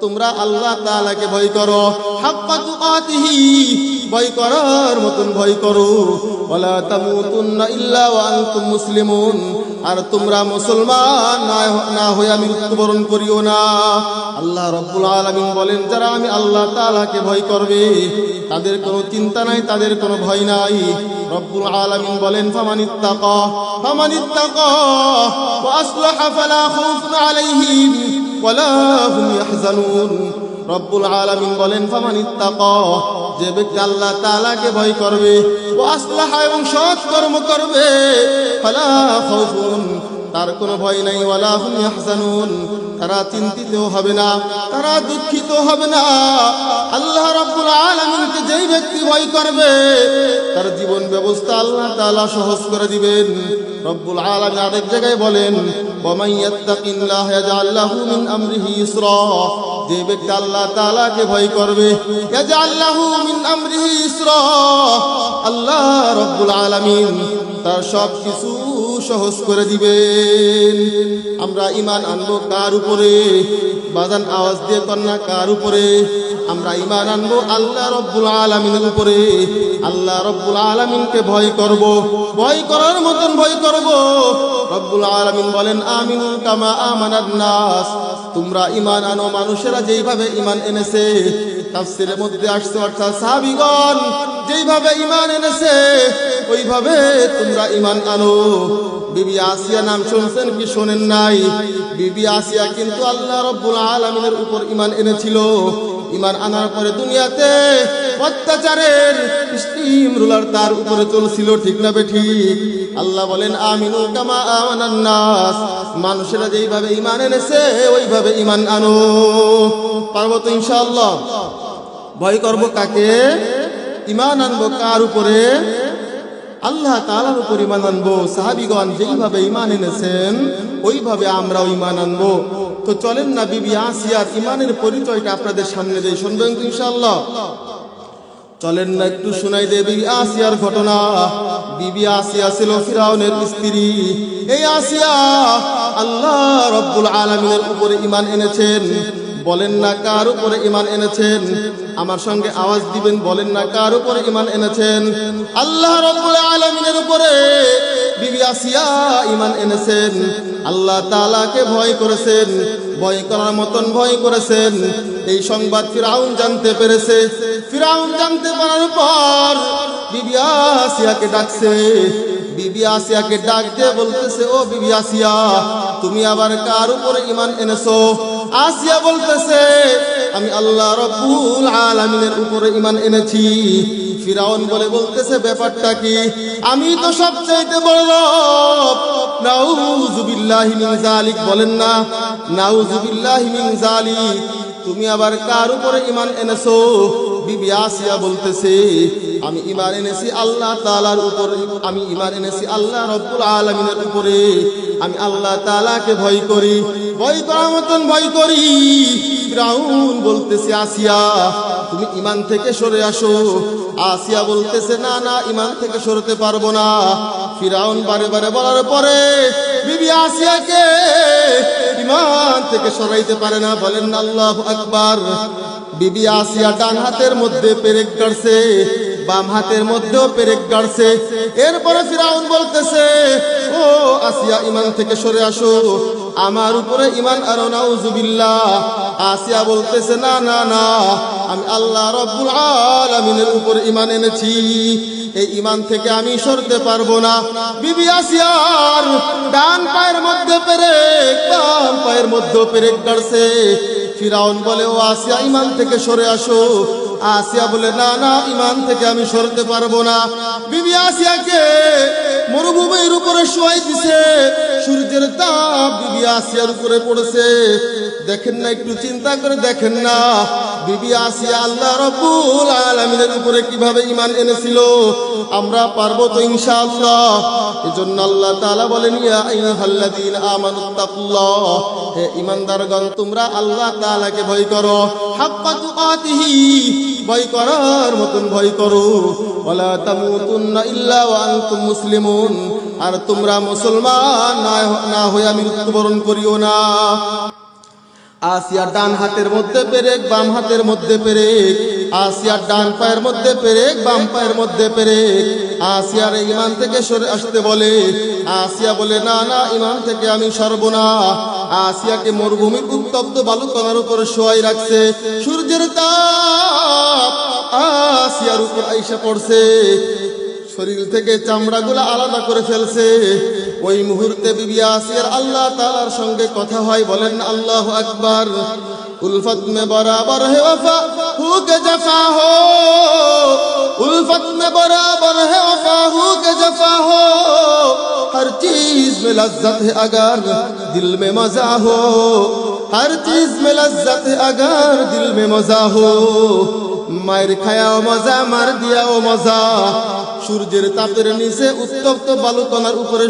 তোমরা আল্লাহ তাআলাকে ভয় করো, হাক্কা তুকাতিহি, ভয় করার মতন ভয় করো। ওয়ালা তামুতুন্না ইল্লা ওয়া আনতুম মুসলিমুন, আর তোমরা মুসলমান না হয়ে মৃত্যুবরণ করিও না। আল্লাহ রাব্বুল আলামিন বলেন, যারা আমি আল্লাহ তাআলাকে ভয় করবে তাদের কোনো চিন্তা নাই, তাদের কোনো ভয় নাই। রব্বুল আলামিন বলেন, ফামানিত্তাকা ওয়া আসলাহা ফালা খাউফুন আলাইহিম ওয়ালা হুম ইয়াহজানুন। রব্বুল আলামিন বলেন, ফামানিত্তাকা, যে ব্যক্তি আল্লাহ তাআলাকে ভয় করবে, ও আসলাহা, এবং সৎ কর্ম করবে, ফালা খাউফুন, তার কোনো ভয় নাই, ওয়ালা হুম ইয়াহজানুন, তারা চিন্তিত হবে না, তারা দুঃখিত হবে না। আল্লাহ রাব্বুল আলামিনকে যেই ব্যক্তি ভয় করবে তার জীবন ব্যবস্থা আল্লাহ তাআলা সহজ করে দিবেন। রব্বুল আলামিন আরেক জায়গায় বলেন, ওয়া মান ইয়াত্তাকিল্লাহ ইয়াজআল লাহু মিন আমরিহি ইসরা, যে ব্যক্তি আল্লাহ তাআলাকে ভয় করবে, ইয়াজআল লাহু মিন আমরিহি ইসরা, আল্লাহ রাব্বুল আলামিন তার সব কিছু সহজ করে দিবেন। আমরা ঈমান আনবো কার উপরে? বাজান আওয়াজ দিয়ে কন্যা, কার উপরে? আমরা ঈমান আনবো আল্লাহ রাব্বুল আলামিনের উপরে। আল্লাহ রাব্বুল আলামিনকে ভয় করব, ভয় করার মতন ভয় করব। রব্বুল আলামিন বলেন, আমিনু কামা আমানান নাস, তোমরা ঈমান আনো মানুষেরা যেইভাবে ঈমান এনেছে। তাফসীরের মধ্যে আসছে, অর্থাৎ সাহাবীগণ যেইভাবে ঈমান এনেছে ওইভাবে তোমরা ঈমান আনো। বিবি আসিয়া নাম শুনছেন কি শোনেন নাই? বিবি আসিয়া কিন্তু আল্লাহ রাব্বুল আলামিনের উপর ঈমান এনেছিল। ঈমান আনার পরে দুনিয়াতে অত্যাচারের স্টিম রুলার তার উপরে চলছিল, ঠিক না বেঠিক? আল্লাহ বলেন, আমিনু কামা আমানান নাস, মানুষেরা যেইভাবে ঈমান এনেছে ওইভাবে ঈমান আনো। পারবো তো ইনশাআল্লাহ? ভয় করব কাকে? ঈমান আনবো কার উপরে? আল্লাহ তাআলার উপর ঈমান আনবো। সাহাবীগণ যেইভাবে ঈমান এনেছেন ওইভাবে আমরাও ঈমান আনবো। তো চলেন না বিবি আসিয়ার ঈমানের পরিচয়টা আপনাদের সামনে দিয়ে শুনবেন তো ইনশাআল্লাহ? চলেন না একটু শোনাই দে বিবি আসিয়ার ঘটনা। বিবি আসিয়া ছিল ফিরাউনের স্ত্রী। এই আসিয়া আল্লাহ রাব্বুল আলামিনের উপরে ঈমান এনেছেন। বলেন না কার উপরে ঈমান এনেছেন? আমার সঙ্গে আওয়াজ দিবেন, বলেন না কার উপরে ঈমান এনেছেন? আল্লাহ রাব্বুল আলামিনের উপরে বিবি আসিয়া ঈমান এনেছেন। আল্লাহ তাআলাকে ভয় করেছেন, ভয় করার মতন ভয় করেছেন। এই সংবাদ ফিরাউন জানতে পেরেছে। ফিরাউন জানতে পারার পর বিবি আসিয়াকে ডাকছে। বিবি আসিয়াকে ডাক দিয়ে বলতেছে, ও বিবি আসিয়া, তুমি আবার কার উপরে ঈমান এনেছো? আসিয়া বলতেছে, আমি আল্লাহ রাব্বুল আলামিনের উপরে ঈমান এনেছি। ফিরাউন বলতেছে, ব্যাপারটা কি? আমি তো সবচাইতে বড় রব। নাউযুবিল্লাহি মিন যালিক, বলেন না নাউযুবিল্লাহি মিন যালিক। তুমি আবার কার উপরে ঈমান এনেছো? বিবি আসিয়া বলতেছে, আমি ঈমান এনেছি আল্লাহ তাআলার উপরে, আমি ঈমান এনেছি আল্লাহ রাব্বুল আলামিনের উপরে। আমি আল্লাহ তাআলাকে ভয় করি, ভয় করার মতন ভয় করি। ফিরাউন বলতেছে, আসিয়া তুমি ঈমান থেকে সরে আসো। আসিয়া বলতেছে, না না, ঈমান থেকে সরতে পারবো না। ফিরাউন বারে বারে বলার পরে বিবি আসিয়াকে ঈমান থেকে সরাইতে পারে না। বলেন না আল্লাহু আকবার। বিবি আসিয়া ডান হাতের মধ্যে পেরেক গাড়ছে, বাম হাতের মধ্যেও পেরেক গাড়ছে। এরপরে ফিরাউন বলতেছে, ও আসিয়া ঈমান থেকে সরে আসো, আমার উপরে ঈমান আনো। নাউযুবিল্লাহ। আসিয়া বলতেছে, না না না, আমি আল্লাহ রাব্বুল আলামিনের উপর ঈমান এনেছি, এই ঈমান থেকে আমি সরতে পারবো না। বিবি আসিয়ার ডান পায়ের মধ্যে পেরেক, বাম পায়ের মধ্যে পেরেক গাড়ছে। ফিরাউন বলে, ও আসিয়া ঈমান থেকে সরে আসো। আসিয়া বলে, না না, ঈমান থেকে আমি সরতে পারবো না। বিবি আসিয়াকে মরুভূমির উপরে শোয়াই দিছে। সূর্যের তাপ বিবি আসিয়ার উপরে পড়েছে। দেখেন না, একটু চিন্তা করে দেখেন না, বিবি আসিয়া আল্লাহ রাব্বুল আলামিনের উপরে কিভাবে ঈমান এনেছিল। আমরা পারবো তো ইনশাআল্লাহ? এজন্য আল্লাহ তাআলা বলেন, ইয়া আইয়ুহাল্লাযীনা আমানুত্তাকুল্লাহ, হে ঈমানদারগণ, তোমরা আল্লাহ তাআলাকে ভয় করো, হাক্কা তুকাতিহি, ভয় করার মতন ভয় করো। ওয়ালা তামুতুন্না ইল্লা ওয়া আনতুম মুসলিমুন, আর তোমরা মুসলমান না হয়ে মৃত্যুবরণ করিও না। আসিয়ার ডান হাতের মধ্যে পেরেক, বাম হাতের মধ্যে পেরেক। আসিয়ার ডান পায়ের মধ্যে পেরেক, বাম পায়ের মধ্যে পেরেক। আসিয়ার ইমান থেকে সরে আসতে বলে। আসিয়া বলে, না না, ইমান থেকে আমি সরব না। আসিয়াকে মরুভূমির উত্তপ্ত বালুকণার উপর শোয়াই রাখছে। সূর্যের তাপ আসিয়ার উপর আইসা পড়ছে, শরীর থেকে চামড়াগুলো আলাদা করে ফেলছে। ওই মুহূর্তে বিবি আসিয়ার আল্লাহ তাআলার সঙ্গে কথা হয়। বলেন আল্লাহু আকবার। उल्फत में बराबर है वफा हू के जफा हो, उल्फत में बराबर है वफा हू के जफा हो, हर चीज में लज्जत है अगर दिल में मजा हो, हर चीज में लज्जत है अगर दिल में मजा हो। মায়ের খায়াও মজা, মার দিয়াও মজা। সূর্যের তাপের নিচে উত্তপ্ত বালুকণার উপরে